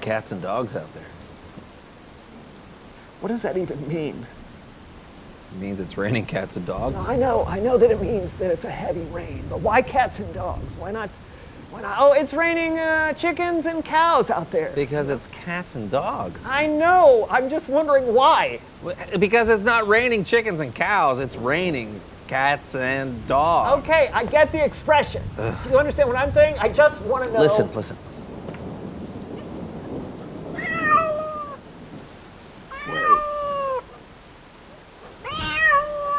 cats and dogs out there. What does that even mean? It means it's raining cats and dogs. No, I know that it means that it's a heavy rain, but why cats and dogs? Why not? Oh, it's raining chickens and cows out there. Because it's cats and dogs. I know, I'm just wondering why. Because it's not raining chickens and cows, it's raining cats and dogs. Okay, I get the expression. Do you understand what I'm saying? I just want to know. Listen. Wait.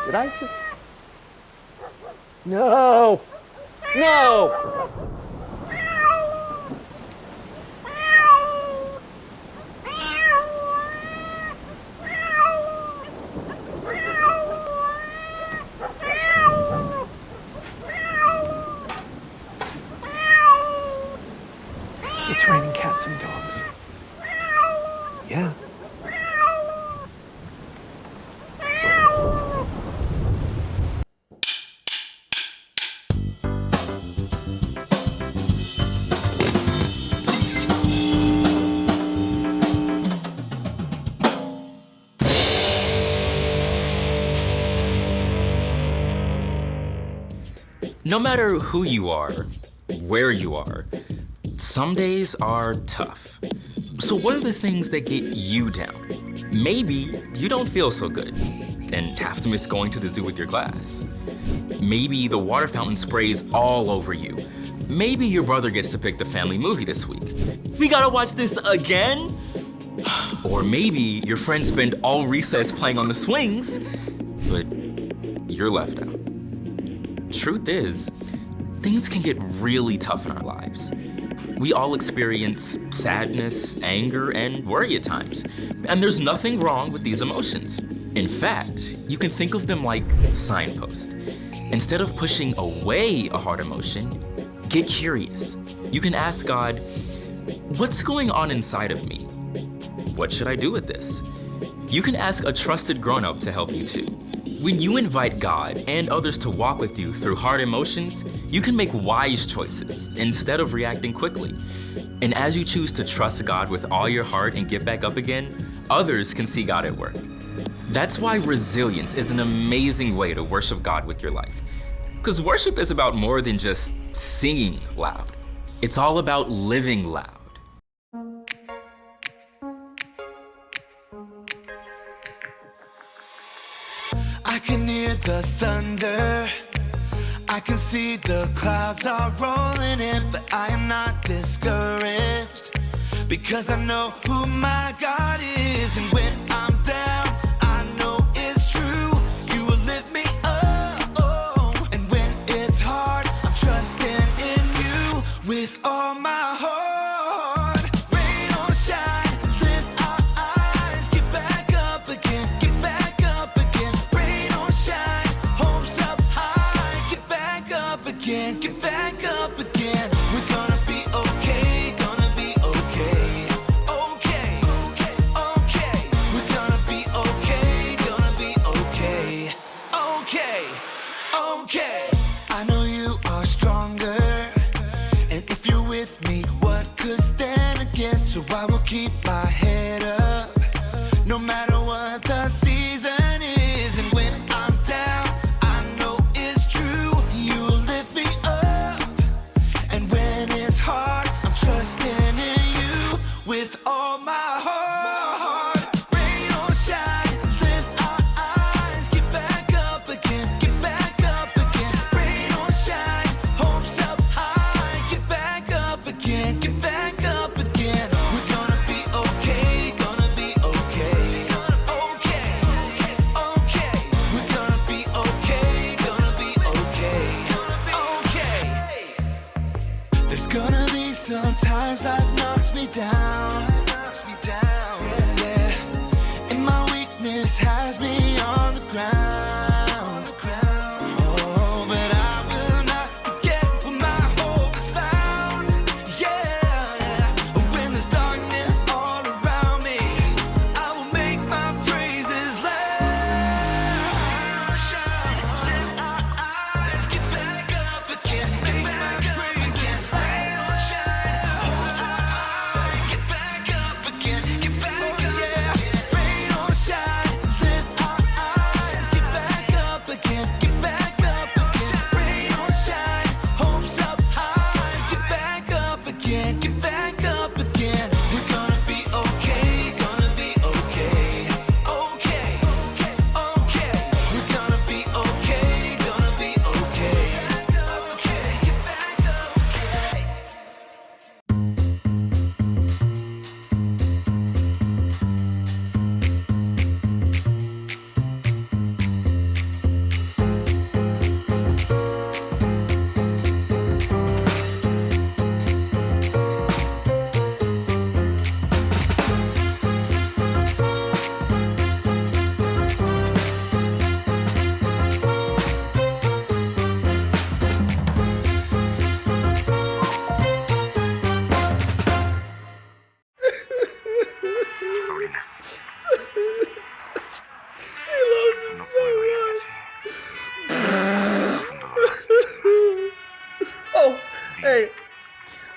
Did I just? No! No! It's raining cats and dogs. Yeah. No matter who you are, where you are, some days are tough. So what are the things that get you down? Maybe you don't feel so good and have to miss going to the zoo with your class. Maybe the water fountain sprays all over you. Maybe your brother gets to pick the family movie this week. We gotta watch this again? Or maybe your friends spend all recess playing on the swings, but you're left out. Truth is, things can get really tough in our lives. We all experience sadness, anger, and worry at times. And there's nothing wrong with these emotions. In fact, you can think of them like signposts. Instead of pushing away a hard emotion, get curious. You can ask God, what's going on inside of me? What should I do with this? You can ask a trusted grown-up to help you too. When you invite God and others to walk with you through hard emotions, you can make wise choices instead of reacting quickly. And as you choose to trust God with all your heart and get back up again, others can see God at work. That's why resilience is an amazing way to worship God with your life. Because worship is about more than just singing loud. It's all about living loud. I can hear the thunder, I can see the clouds are rolling in, but I am not discouraged, because I know who my God is. And when I'm down, I know it's true, you will lift me up. And when it's hard, I'm trusting in you with all my heart. Rain or shine, lift our eyes, get back up again, get back up again. Rain or shine, hopes up high, get back up again, get back up again. We're gonna be okay, gonna be okay. Okay, okay, okay. We're gonna be okay, gonna be okay. Okay, okay. I know you are stronger, and if you're with me, what could stand against? So I will keep my head up, no matter what the season is. And when I'm down, I know it's true, you'll lift me up. And when it's hard, I'm trusting in you with all my heart. Rain or shine, lift our eyes, get back up again, get back up again. Rain or shine, hopes up high, get back up again, get back up again. We're gonna be okay.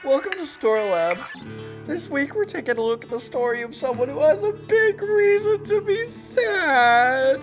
Welcome to Story Lab. This week we're taking a look at the story of someone who has a big reason to be sad.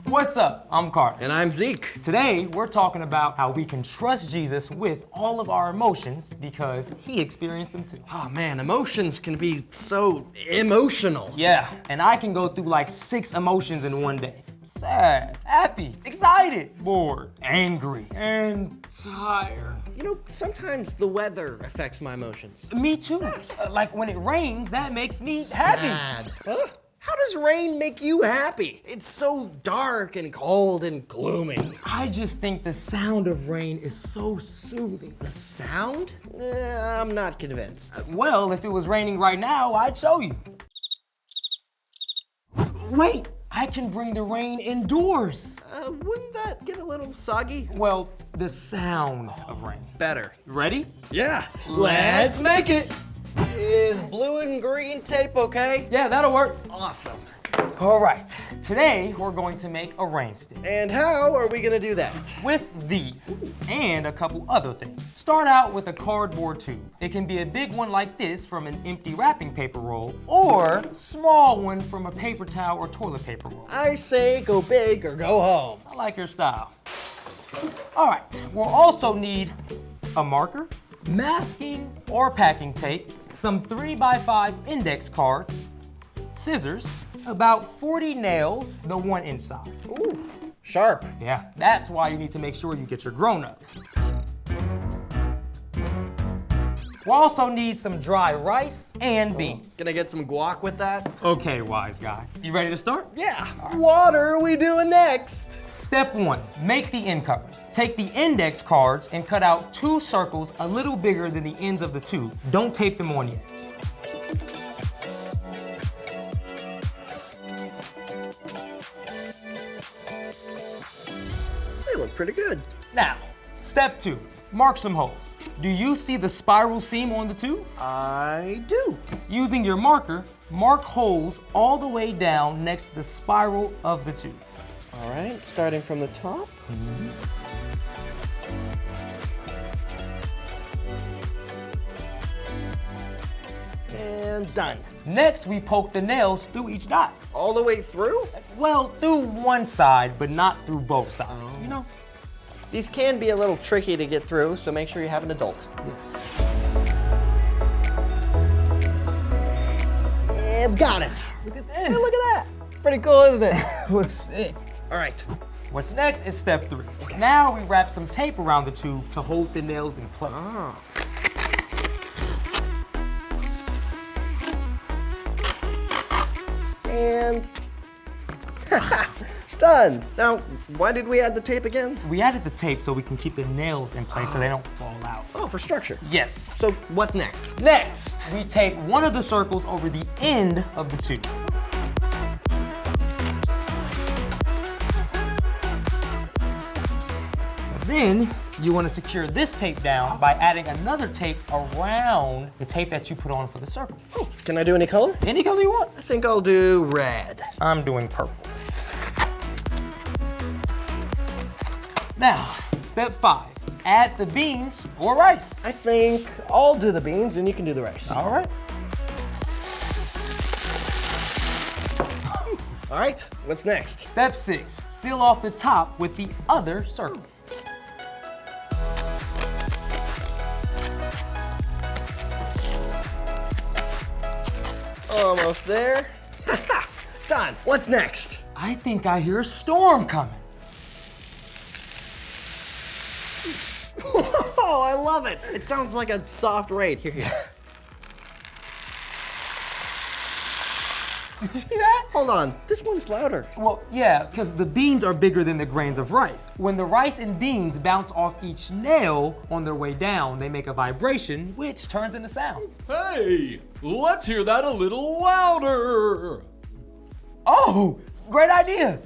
What's up? I'm Carter. And I'm Zeke. Today, we're talking about how we can trust Jesus with all of our emotions because he experienced them too. Oh man, emotions can be so emotional. Yeah, and I can go through like 6 emotions in one day. Sad, happy, excited, bored, angry, and tired. You know, sometimes the weather affects my emotions. Me too. Like when it rains, that makes me happy. Sad. Huh? How does rain make you happy? It's so dark and cold and gloomy. I just think the sound of rain is so soothing. The sound? I'm not convinced. Well, if it was raining right now, I'd show you. Wait, I can bring the rain indoors. Wouldn't that get a little soggy? Well, the sound of rain. Better. Ready? Yeah. Let's make it. Is blue and green tape okay? Yeah, that'll work. Awesome. All right, today we're going to make a rain stick And how are we gonna do that? with these and a couple other things. Start out with a cardboard tube. It can be a big one like this from an empty wrapping paper roll or small one from a paper towel or toilet paper roll. I say go big or go home. I like your style. All right, we'll also need a marker, masking or packing tape, some 3x5 index cards, scissors, about 40 nails, the 1-inch size. Ooh, sharp. Yeah, that's why you need to make sure you get your grown-up. We'll also need some dry rice and beans. Gonna get some guac with that? Okay, wise guy. You ready to start? Yeah. What are we doing next? Step 1, make the end covers. Take the index cards and cut out 2 circles a little bigger than the ends of the tube. Don't tape them on yet. They look pretty good. Now, step 2, mark some holes. Do you see the spiral seam on the tube? I do. Using your marker, mark holes all the way down next to the spiral of the tube. All right, starting from the top. And done. Next, we poke the nails through each dot. All the way through? Well, through one side, but not through both sides. You know? These can be a little tricky to get through, so make sure you have an adult. Yes. Yeah, got it. Look at this. Hey, look at that. Pretty cool, isn't it? Looks sick. All right. What's next is step 3. Now we wrap some tape around the tube to hold the nails in place. And done. Now, why did we add the tape again? We added the tape so we can keep the nails in place so they don't fall out. Oh, for structure. Yes. So what's next? Next, we tape one of the circles over the end of the tube. So then, you want to secure this tape down by adding another tape around the tape that you put on for the circle. Oh, can I do any color? Any color you want. I think I'll do red. I'm doing purple. Now, step 5. Add the beans or rice. I think I'll do the beans and you can do the rice. All right. All right, what's next? Step 6. Seal off the top with the other circle. Almost there. Done. What's next? I think I hear a storm coming. Oh, I love it. It sounds like a soft rain. Here. You see that? Hold on, this one's louder. Well, yeah, because the beans are bigger than the grains of rice. When the rice and beans bounce off each nail on their way down, they make a vibration, which turns into sound. Hey, let's hear that a little louder. Oh, great idea.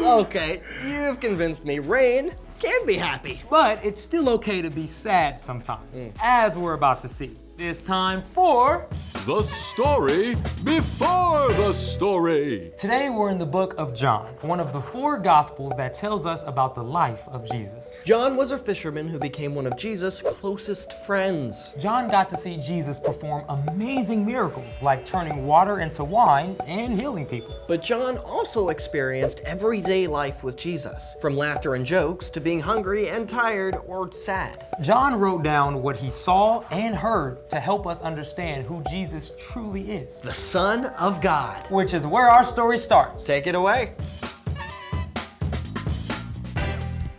Okay, you've convinced me. Rain can be happy. But it's still okay to be sad sometimes, as we're about to see. It's time for... The story before the story. Today we're in the book of John, one of the 4 Gospels that tells us about the life of Jesus. John was a fisherman who became one of Jesus' closest friends. John got to see Jesus perform amazing miracles like turning water into wine and healing people. But John also experienced everyday life with Jesus, from laughter and jokes to being hungry and tired or sad. John wrote down what he saw and heard to help us understand who Jesus truly is, The Son of God. which is where our story starts. Take it away.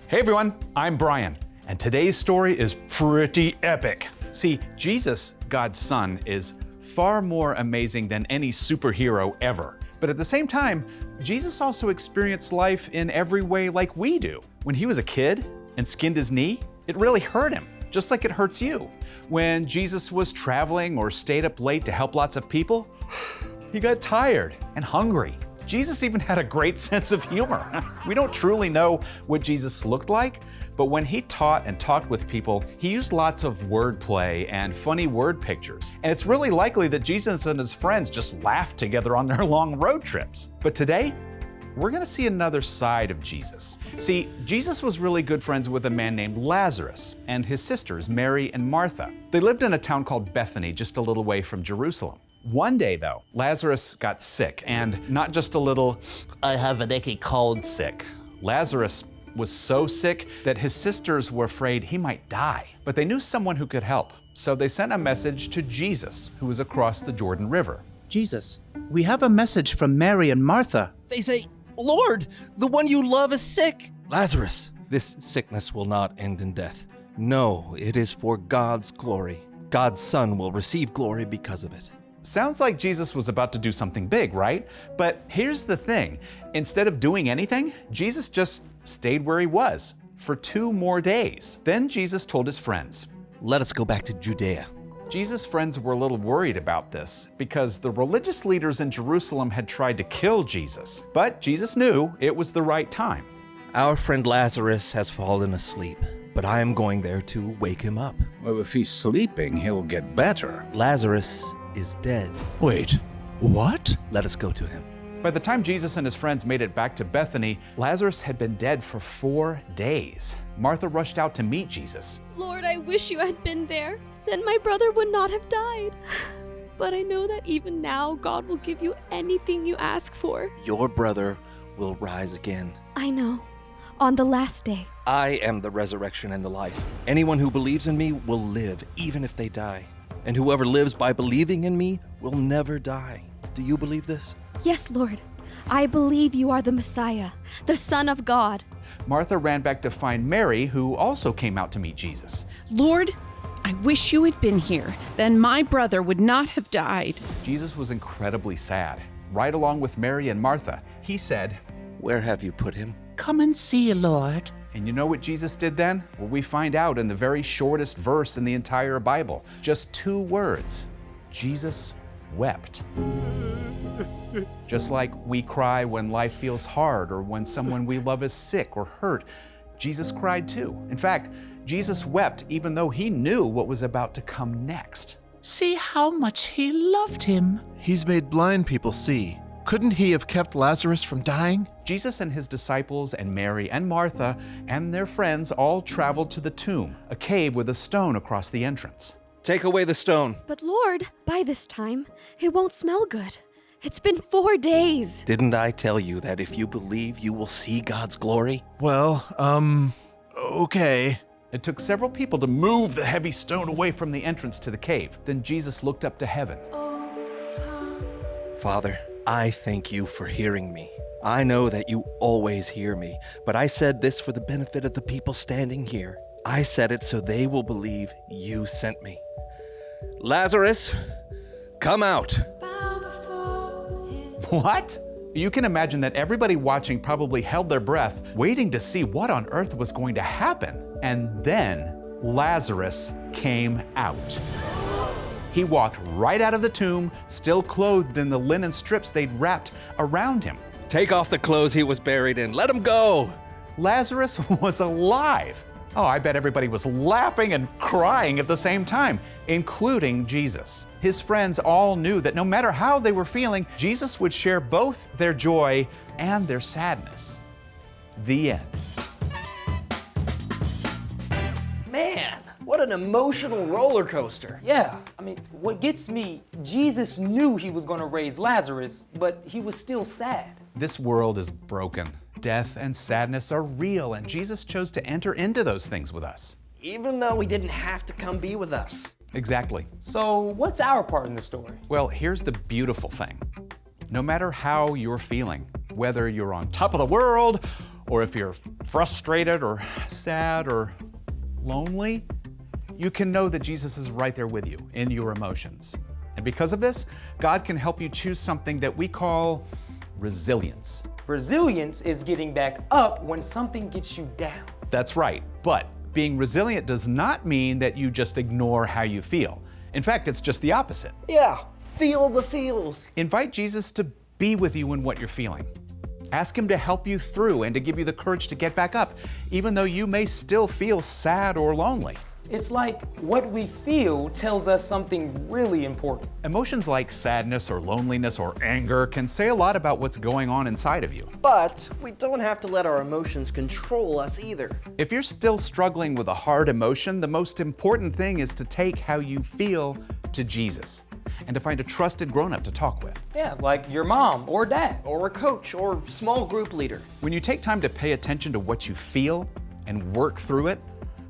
Hey everyone, I'm Brian, and today's story is pretty epic. See, Jesus, God's Son, is far more amazing than any superhero ever. But at the same time, Jesus also experienced life in every way like we do. When he was a kid and skinned his knee, it really hurt him, just like it hurts you. When Jesus was traveling or stayed up late to help lots of people, he got tired and hungry. Jesus even had a great sense of humor. We don't truly know what Jesus looked like, but when he taught and talked with people, he used lots of wordplay and funny word pictures. And it's really likely that Jesus and his friends just laughed together on their long road trips. But today, we're gonna see another side of Jesus. See, Jesus was really good friends with a man named Lazarus and his sisters, Mary and Martha. They lived in a town called Bethany, just a little way from Jerusalem. One day, though, Lazarus got sick, and not just a little, I have an achy cold sick. Lazarus was so sick that his sisters were afraid he might die, but they knew someone who could help. So they sent a message to Jesus, who was across the Jordan River. Jesus, we have a message from Mary and Martha. They say, Lord, the one you love is sick. Lazarus, this sickness will not end in death. No, it is for God's glory. God's Son will receive glory because of it. Sounds like Jesus was about to do something big, right? But here's the thing. Instead of doing anything, Jesus just stayed where he was for 2 more days. Then Jesus told his friends, Let us go back to Judea. Jesus' friends were a little worried about this because the religious leaders in Jerusalem had tried to kill Jesus. But Jesus knew it was the right time. Our friend Lazarus has fallen asleep, but I am going there to wake him up. Well, if he's sleeping, he'll get better. Lazarus is dead. Wait, what? Let us go to him. By the time Jesus and his friends made it back to Bethany, Lazarus had been dead for 4 days. Martha rushed out to meet Jesus. Lord, I wish you had been there. Then my brother would not have died. But I know that even now, God will give you anything you ask for. Your brother will rise again. I know. On the last day. I am the resurrection and the life. Anyone who believes in me will live, even if they die. And whoever lives by believing in me will never die. Do you believe this? Yes, Lord. I believe you are the Messiah, the Son of God. Martha ran back to find Mary, who also came out to meet Jesus. Lord, I wish you had been here. Then my brother would not have died. Jesus was incredibly sad. Right along with Mary and Martha, he said, Where have you put him? Come and see, Lord. And you know what Jesus did then? Well, we find out in the very shortest verse in the entire Bible. Just 2 words. Jesus wept. Just like we cry when life feels hard or when someone we love is sick or hurt, Jesus cried too. In fact, Jesus wept even though he knew what was about to come next. See how much he loved him. He's made blind people see. Couldn't he have kept Lazarus from dying? Jesus and his disciples and Mary and Martha and their friends all traveled to the tomb, a cave with a stone across the entrance. Take away the stone. But Lord, by this time, it won't smell good. It's been 4 days. Didn't I tell you that if you believe, you will see God's glory? Well, okay. It took several people to move the heavy stone away from the entrance to the cave. Then Jesus looked up to heaven. Father, I thank you for hearing me. I know that you always hear me, but I said this for the benefit of the people standing here. I said it so they will believe you sent me. Lazarus, come out. What? You can imagine that everybody watching probably held their breath, waiting to see what on earth was going to happen. And then Lazarus came out. He walked right out of the tomb, still clothed in the linen strips they'd wrapped around him. Take off the clothes he was buried in. Let him go. Lazarus was alive. Oh, I bet everybody was laughing and crying at the same time, including Jesus. His friends all knew that no matter how they were feeling, Jesus would share both their joy and their sadness. The end. Man, what an emotional roller coaster. Yeah, I mean, what gets me, Jesus knew he was going to raise Lazarus, but he was still sad. This world is broken. Death and sadness are real, and Jesus chose to enter into those things with us. Even though he didn't have to come be with us. Exactly. So, what's our part in the story? Well, here's the beautiful thing. No matter how you're feeling, whether you're on top of the world, or if you're frustrated or sad or lonely, you can know that Jesus is right there with you in your emotions. And because of this, God can help you choose something that we call resilience. Resilience is getting back up when something gets you down. That's right, but being resilient does not mean that you just ignore how you feel. In fact, it's just the opposite. Yeah, feel the feels. Invite Jesus to be with you in what you're feeling. Ask him to help you through and to give you the courage to get back up, even though you may still feel sad or lonely. It's like what we feel tells us something really important. Emotions like sadness or loneliness or anger can say a lot about what's going on inside of you. But we don't have to let our emotions control us either. If you're still struggling with a hard emotion, the most important thing is to take how you feel to Jesus and to find a trusted grown-up to talk with. Yeah, like your mom or dad. Or a coach or small group leader. When you take time to pay attention to what you feel and work through it,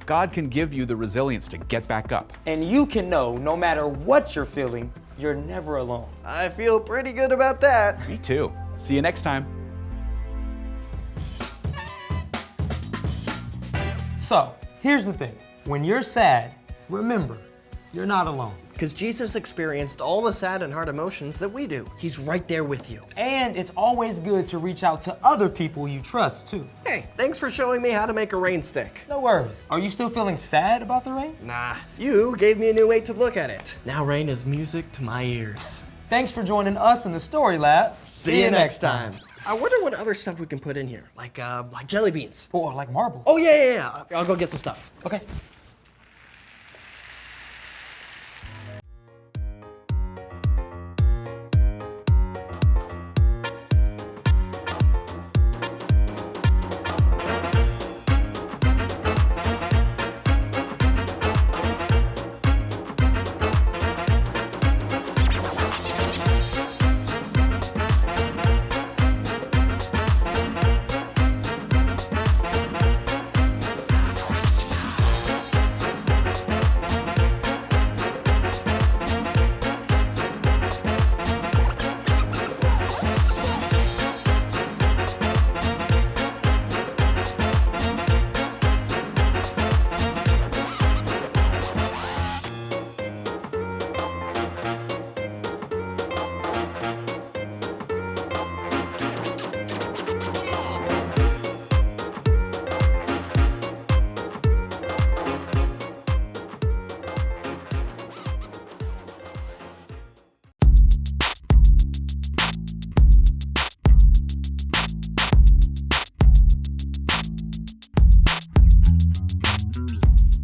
God can give you the resilience to get back up. And you can know no matter what you're feeling, you're never alone. I feel pretty good about that. Me too. See you next time. So, here's the thing. When you're sad, remember, you're not alone. Because Jesus experienced all the sad and hard emotions that we do. He's right there with you. And it's always good to reach out to other people you trust, too. Hey, thanks for showing me how to make a rain stick. No worries. Are you still feeling sad about the rain? Nah, you gave me a new way to look at it. Now rain is music to my ears. Thanks for joining us in the Story Lab. See you next time. I wonder what other stuff we can put in here, like jelly beans. Or like marbles. Oh, yeah. I'll go get some stuff. Okay.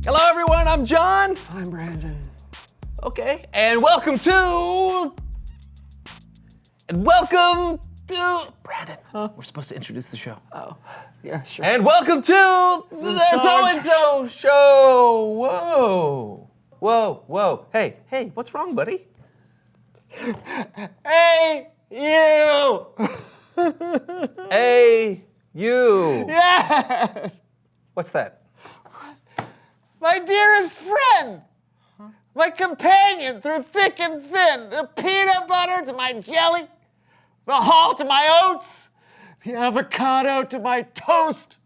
Hello, everyone. I'm John. I'm Brandon. Okay, and welcome to Brandon. We're supposed to introduce the show. Oh, yeah, sure. And welcome to the So-and-So Show. Whoa. Hey, what's wrong, buddy? Hey, you! Hey, you. Yes! What's that? My dearest friend! My companion through thick and thin, the peanut butter to my jelly, the Hall to my oats, the avocado to my toast.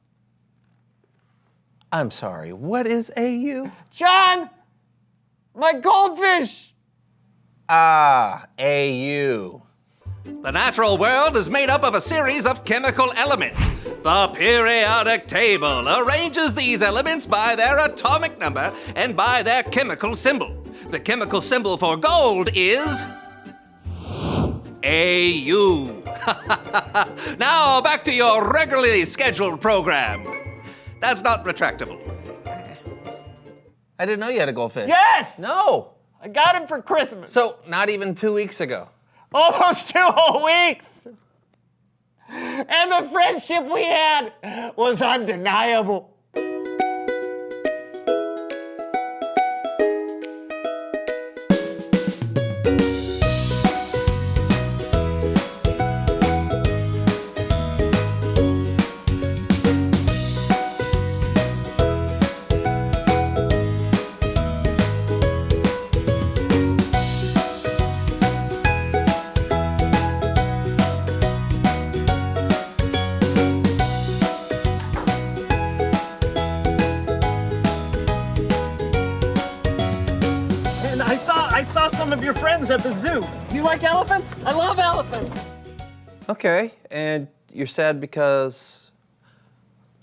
I'm sorry, what is AU? John, my goldfish. Ah, AU. The natural world is made up of a series of chemical elements. The periodic table arranges these elements by their atomic number and by their chemical symbol. The chemical symbol for gold is AU. Now, back to your regularly scheduled program. That's not retractable. I didn't know you had a goldfish. Yes! No. I got him for Christmas. So, not even 2 weeks ago. Almost 2 whole weeks. And the friendship we had was undeniable. I saw some of your friends at the zoo. Do you like elephants? I love elephants. Okay, and you're sad because...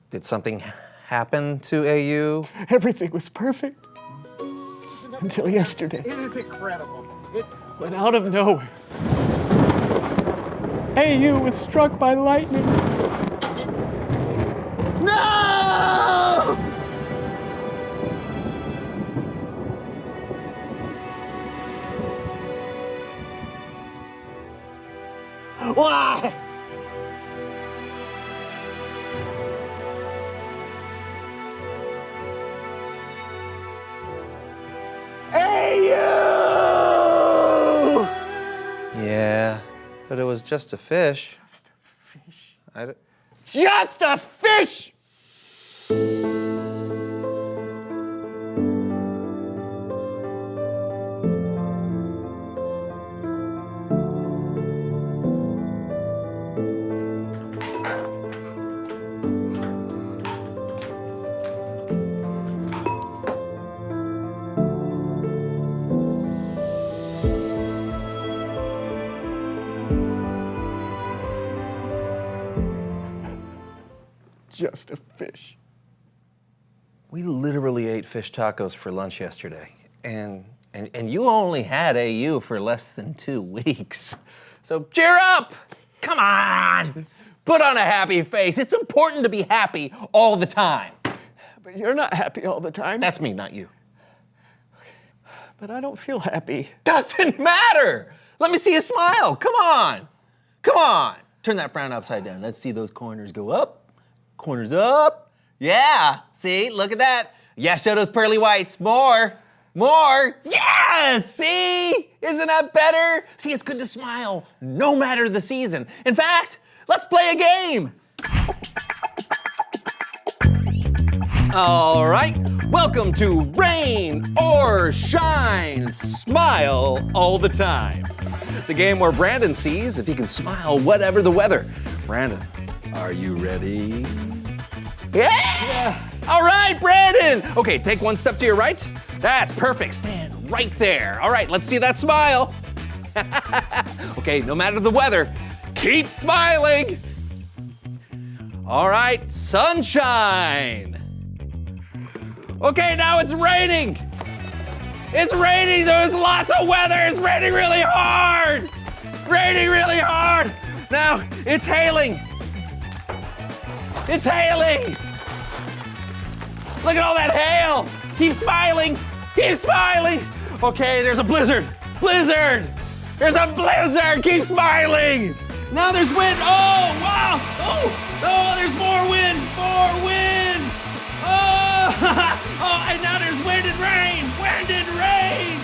Did something happen to AU? Everything was perfect. Until yesterday. It is incredible. It went out of nowhere. AU was struck by lightning. No! Why? AU! Yeah, but it was just a fish. Just a fish. Just a fish! Just a fish. We literally ate fish tacos for lunch yesterday, and you only had AU for less than 2 weeks. So cheer up! Come on! Put on a happy face. It's important to be happy all the time. But you're not happy all the time. That's me, not you. But I don't feel happy. Doesn't matter! Let me see a smile. Come on! Come on! Turn that frown upside down. Let's see those corners go up. Corners up. Yeah, see, look at that. Yeah, show those pearly whites. More. Yeah, see? Isn't that better? See, it's good to smile no matter the season. In fact, let's play a game. All right, welcome to Rain or Shine. Smile all the time. The game where Brandon sees if he can smile whatever the weather. Brandon, are you ready? Yeah! All right, Brandon! Okay, take one step to your right. That's perfect. Stand right there. All right, let's see that smile. Okay, no matter the weather, keep smiling. All right, sunshine. Okay, now it's raining. It's raining. There's lots of weather. It's raining really hard. Raining really hard. Now it's hailing. It's hailing! Look at all that hail! Keep smiling! Keep smiling! Okay, there's a blizzard! Blizzard! There's a blizzard! Keep smiling! Now there's wind! Oh, wow! Oh, there's more wind! More wind! Oh! Oh, and now there's wind and rain! Wind and rain!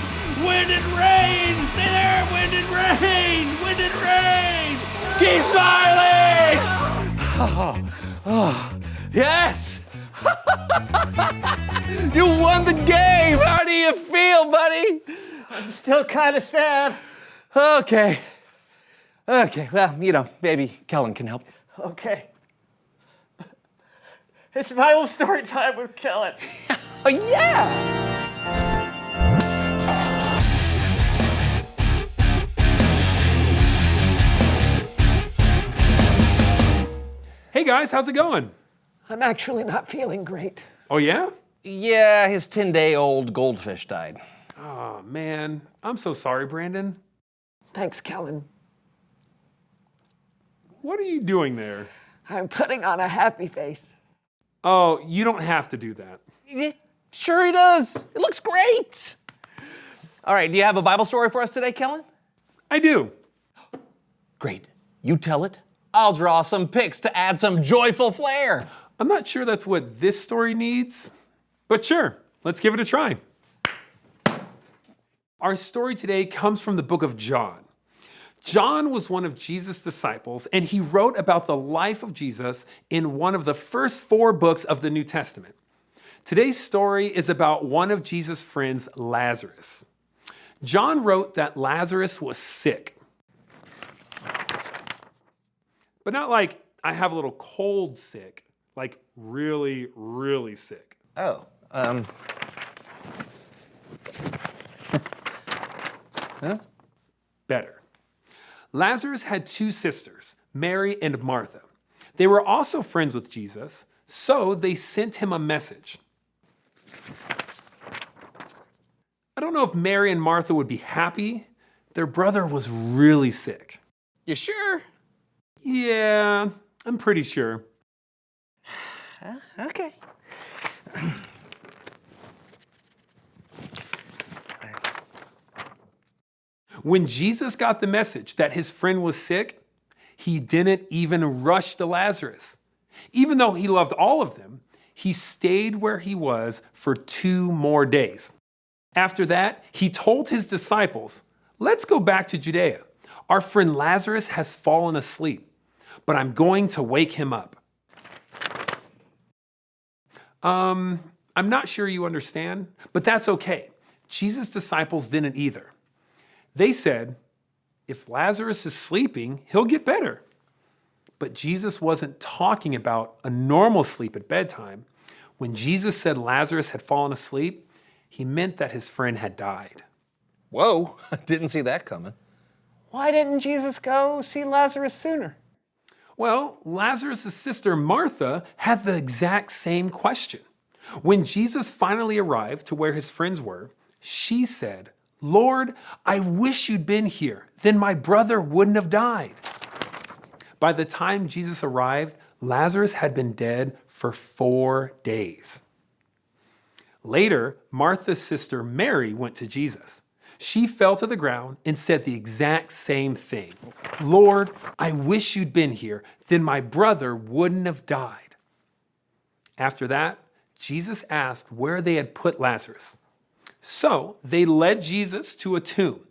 Wind and rain! Stay there! Wind and rain! Wind and rain! Keep smiling! Oh, yes! You won the game! How do you feel, buddy? I'm still kind of sad. Okay. Well, maybe Kellen can help. Okay. It's my old story time with Kellen. Oh, yeah! Hey guys, how's it going? I'm actually not feeling great. Oh yeah? Yeah, his 10-day-old goldfish died. Oh man, I'm so sorry, Brandon. Thanks, Kellen. What are you doing there? I'm putting on a happy face. Oh, you don't have to do that. Sure he does. It looks great. All right, do you have a Bible story for us today, Kellen? I do. Great. You tell it. I'll draw some pics to add some joyful flair. I'm not sure that's what this story needs, but sure, let's give it a try. Our story today comes from the book of John. John was one of Jesus' disciples, and he wrote about the life of Jesus in one of the first 4 books of the New Testament. Today's story is about one of Jesus' friends, Lazarus. John wrote that Lazarus was sick. But not like I have a little cold sick, like really, really sick. Oh, huh? Better. Lazarus had 2 sisters, Mary and Martha. They were also friends with Jesus, so they sent him a message. I don't know if Mary and Martha would be happy. Their brother was really sick. You sure? Yeah, I'm pretty sure. Okay. When Jesus got the message that his friend was sick, he didn't even rush to Lazarus. Even though he loved all of them, he stayed where he was for 2 more days. After that, he told his disciples, "Let's go back to Judea. Our friend Lazarus has fallen asleep, but I'm going to wake him up." I'm not sure you understand, but that's okay. Jesus' disciples didn't either. They said, if Lazarus is sleeping, he'll get better. But Jesus wasn't talking about a normal sleep at bedtime. When Jesus said Lazarus had fallen asleep, he meant that his friend had died. Whoa, I didn't see that coming. Why didn't Jesus go see Lazarus sooner? Well, Lazarus' sister Martha had the exact same question. When Jesus finally arrived to where his friends were, she said, "Lord, I wish you'd been here. Then my brother wouldn't have died." By the time Jesus arrived, Lazarus had been dead for 4 days. Later, Martha's sister Mary went to Jesus. She fell to the ground and said the exact same thing. "Lord, I wish you'd been here. Then my brother wouldn't have died." After that, Jesus asked where they had put Lazarus. So they led Jesus to a tomb.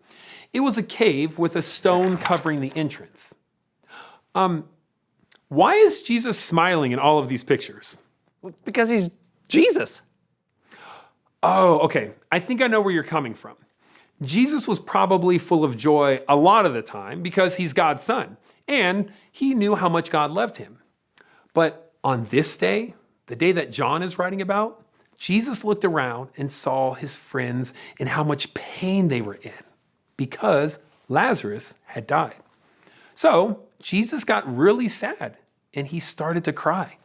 It was a cave with a stone covering the entrance. Why is Jesus smiling in all of these pictures? Because he's Jesus. Oh, okay. I think I know where you're coming from. Jesus was probably full of joy a lot of the time because he's God's son, and he knew how much God loved him. But on this day, the day that John is writing about, Jesus looked around and saw his friends and how much pain they were in because Lazarus had died. So Jesus got really sad and he started to cry.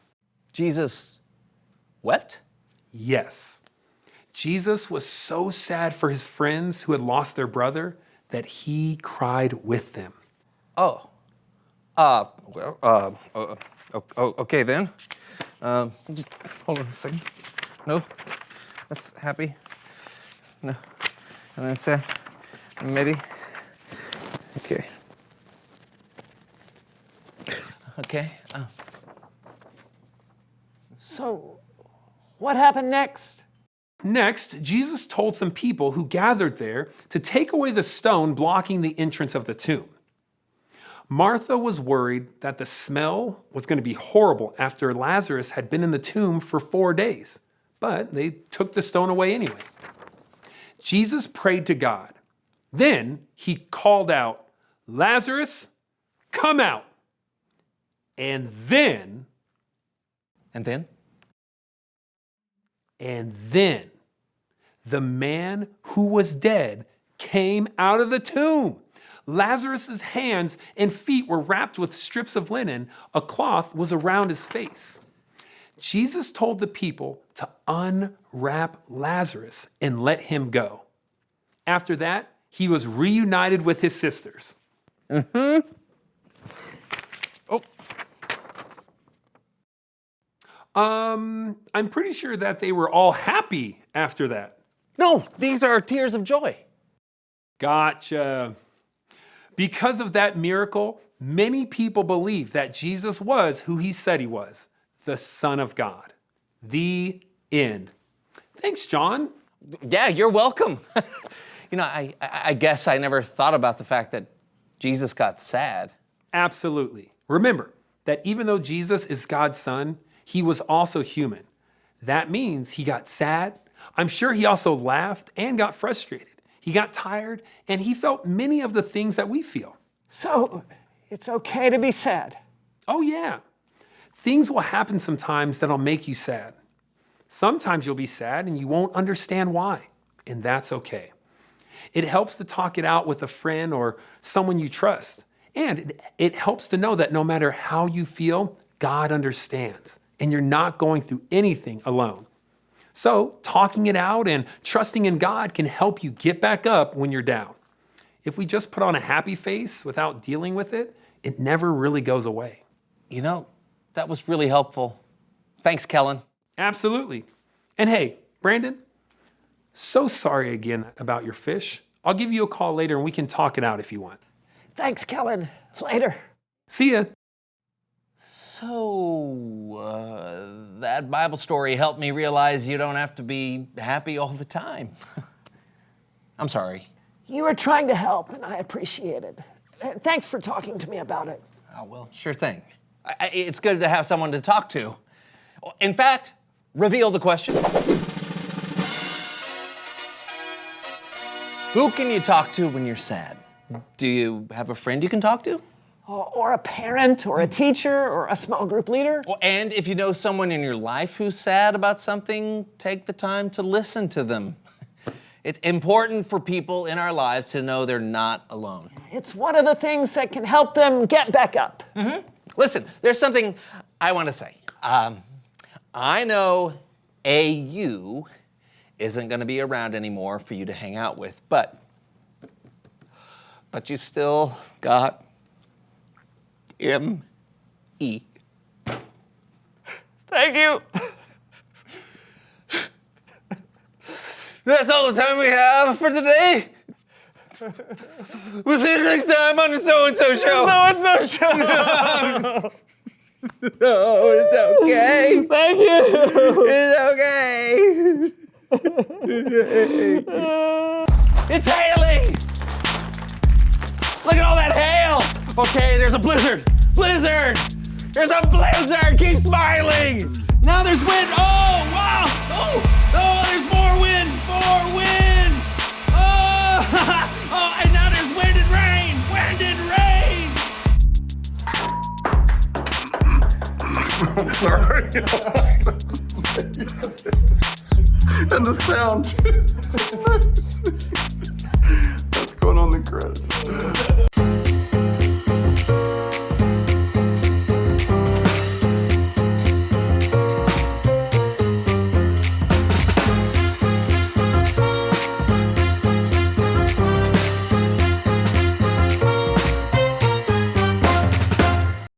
Jesus wept? Yes. Jesus was so sad for his friends who had lost their brother that he cried with them. Oh. Okay then. Hold on a second. No, that's happy. No, and then sad. Maybe. Okay. Okay. So, what happened next? Next, Jesus told some people who gathered there to take away the stone blocking the entrance of the tomb. Martha was worried that the smell was going to be horrible after Lazarus had been in the tomb for 4 days, but they took the stone away anyway. Jesus prayed to God. Then he called out, "Lazarus, come out." And then the man who was dead came out of the tomb. Lazarus' hands and feet were wrapped with strips of linen. A cloth was around his face. Jesus told the people to unwrap Lazarus and let him go. After that, he was reunited with his sisters. Oh, I'm pretty sure that they were all happy after that. No, these are tears of joy. Gotcha. Because of that miracle, many people believe that Jesus was who he said he was, the Son of God. The end. Thanks, John. Yeah, you're welcome. I guess I never thought about the fact that Jesus got sad. Absolutely. Remember that even though Jesus is God's son, he was also human. That means he got sad. I'm sure he also laughed and got frustrated. He got tired, and he felt many of the things that we feel. So, it's okay to be sad? Oh, yeah. Things will happen sometimes that'll make you sad. Sometimes you'll be sad and you won't understand why, and that's okay. It helps to talk it out with a friend or someone you trust. And it helps to know that no matter how you feel, God understands, and you're not going through anything alone. So talking it out and trusting in God can help you get back up when you're down. If we just put on a happy face without dealing with it, it never really goes away. That was really helpful. Thanks, Kellen. Absolutely. And hey, Brandon, so sorry again about your fish. I'll give you a call later and we can talk it out if you want. Thanks, Kellen. Later. See ya. So, that Bible story helped me realize you don't have to be happy all the time. I'm sorry. You were trying to help, and I appreciate it. Thanks for talking to me about it. Oh, well, sure thing. It's good to have someone to talk to. In fact, reveal the question. Who can you talk to when you're sad? Do you have a friend you can talk to? Or a parent, or a teacher, or a small group leader. And if you know someone in your life who's sad about something, take the time to listen to them. It's important for people in our lives to know they're not alone. It's one of the things that can help them get back up. Mm-hmm. Listen, there's something I want to say. I know AU isn't going to be around anymore for you to hang out with, but you've still got ME. Thank you. That's all the time we have for today. We'll see you next time on the So-and-So Show. So-and-So Show. No, it's okay. Thank you. It's okay. It's hailing. Look at all that hail. Okay, there's a blizzard. Blizzard. There's a blizzard. Keep smiling. Now there's wind. Oh, wow. Oh, there's more wind. More wind. Oh, and now there's wind and rain. Wind and rain. I'm sorry. And the sound. That's going on the credits.